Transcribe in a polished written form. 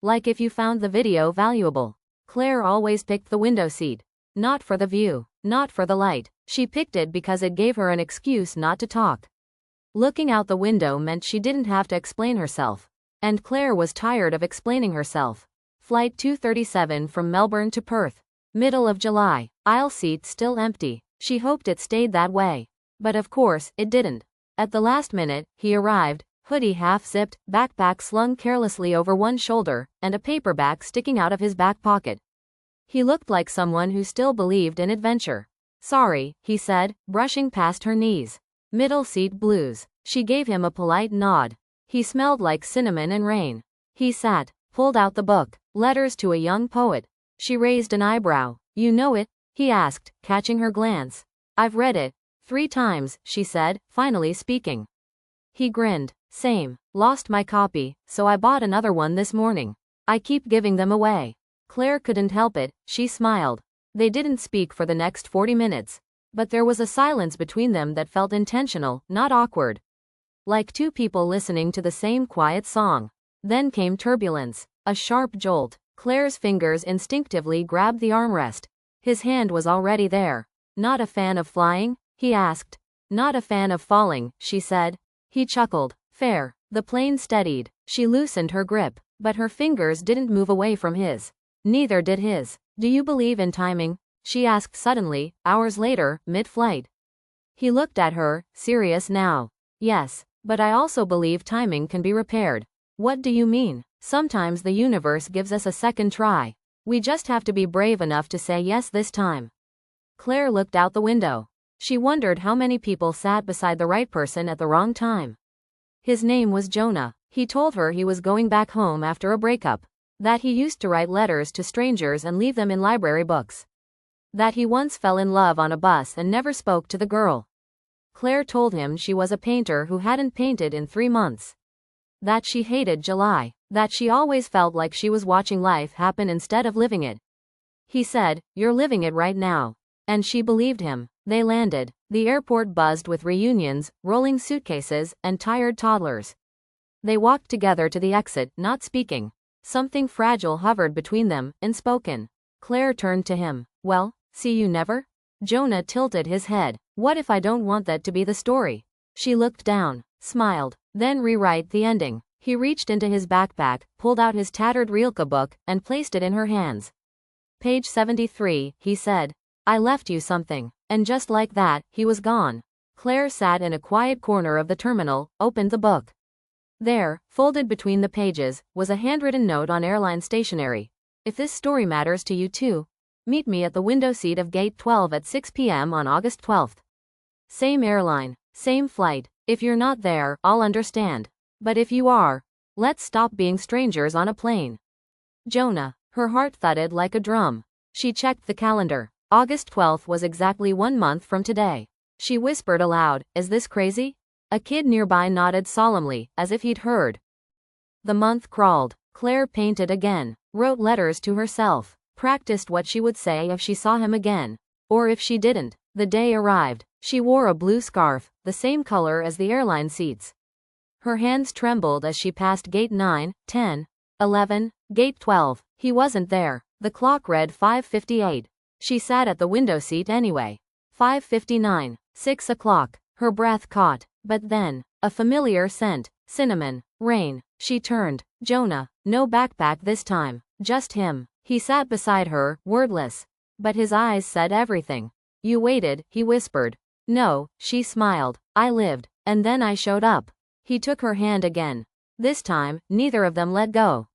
Like if you found the video valuable. Claire always picked the window seat. Not for the view, not for the light. She picked it because it gave her an excuse not to talk. Looking out the window meant she didn't have to explain herself. And Claire was tired of explaining herself. Flight 237 from Melbourne to Perth. Middle of July. Aisle seat still empty. She hoped it stayed that way. But of course, it didn't. At the last minute, he arrived, hoodie half-zipped, backpack slung carelessly over one shoulder, and a paperback sticking out of his back pocket. He looked like someone who still believed in adventure. Sorry, he said, brushing past her knees. Middle seat blues. She gave him a polite nod. He smelled like cinnamon and rain. He sat, pulled out the book, Letters to a Young Poet. She raised an eyebrow. You know it? He asked, catching her glance. I've read it 3 times, she said, finally speaking. He grinned. Same. Lost my copy, so I bought another one this morning. I keep giving them away. Claire couldn't help it, she smiled. They didn't speak for the next 40 minutes. But there was a silence between them that felt intentional, not awkward. Like two people listening to the same quiet song. Then came turbulence. A sharp jolt. Claire's fingers instinctively grabbed the armrest. His hand was already there. Not a fan of flying? He asked. Not a fan of falling, she said. He chuckled. Fair. The plane steadied. She loosened her grip, but her fingers didn't move away from his. Neither did his. Do you believe in timing? She asked suddenly, hours later, mid-flight. He looked at her, serious now. Yes, but I also believe timing can be repaired. What do you mean? Sometimes the universe gives us a second try. We just have to be brave enough to say yes this time. Claire looked out the window. She wondered how many people sat beside the right person at the wrong time. His name was Jonah. He told her he was going back home after a breakup. That he used to write letters to strangers and leave them in library books. That he once fell in love on a bus and never spoke to the girl. Claire told him she was a painter who hadn't painted in 3 months. That she hated July. That she always felt like she was watching life happen instead of living it. He said, "You're living it right now." And she believed him. They landed. The airport buzzed with reunions, rolling suitcases, and tired toddlers. They walked together to the exit, not speaking. Something fragile hovered between them, unspoken. Claire turned to him. Well, see you never? Jonah tilted his head. What if I don't want that to be the story? She looked down, smiled, then rewrite the ending. He reached into his backpack, pulled out his tattered Rilke book, and placed it in her hands. Page 73, he said. I left you something. And just like that, he was gone. Claire sat in a quiet corner of the terminal, opened the book. There, folded between the pages, was a handwritten note on airline stationery. If this story matters to you too, meet me at the window seat of Gate 12 at 6 p.m. on August 12th. Same airline, same flight. If you're not there, I'll understand. But if you are, let's stop being strangers on a plane. Jonah. Her heart thudded like a drum. She checked the calendar. August 12th was exactly 1 month from today. She whispered aloud, Is this crazy? A kid nearby nodded solemnly, as if he'd heard. The month crawled. Claire painted again, wrote letters to herself, practiced what she would say if she saw him again. Or if she didn't. The day arrived. She wore a blue scarf, the same color as the airline seats. Her hands trembled as she passed Gate 9, 10, 11, Gate 12. He wasn't there. The clock read 5:58. She sat at the window seat anyway. 5:59. 6 o'clock. Her breath caught. But then, a familiar scent. Cinnamon. Rain. She turned. Jonah. No backpack this time. Just him. He sat beside her, wordless. But his eyes said everything. You waited, he whispered. No, she smiled. I lived. And then I showed up. He took her hand again. This time, neither of them let go.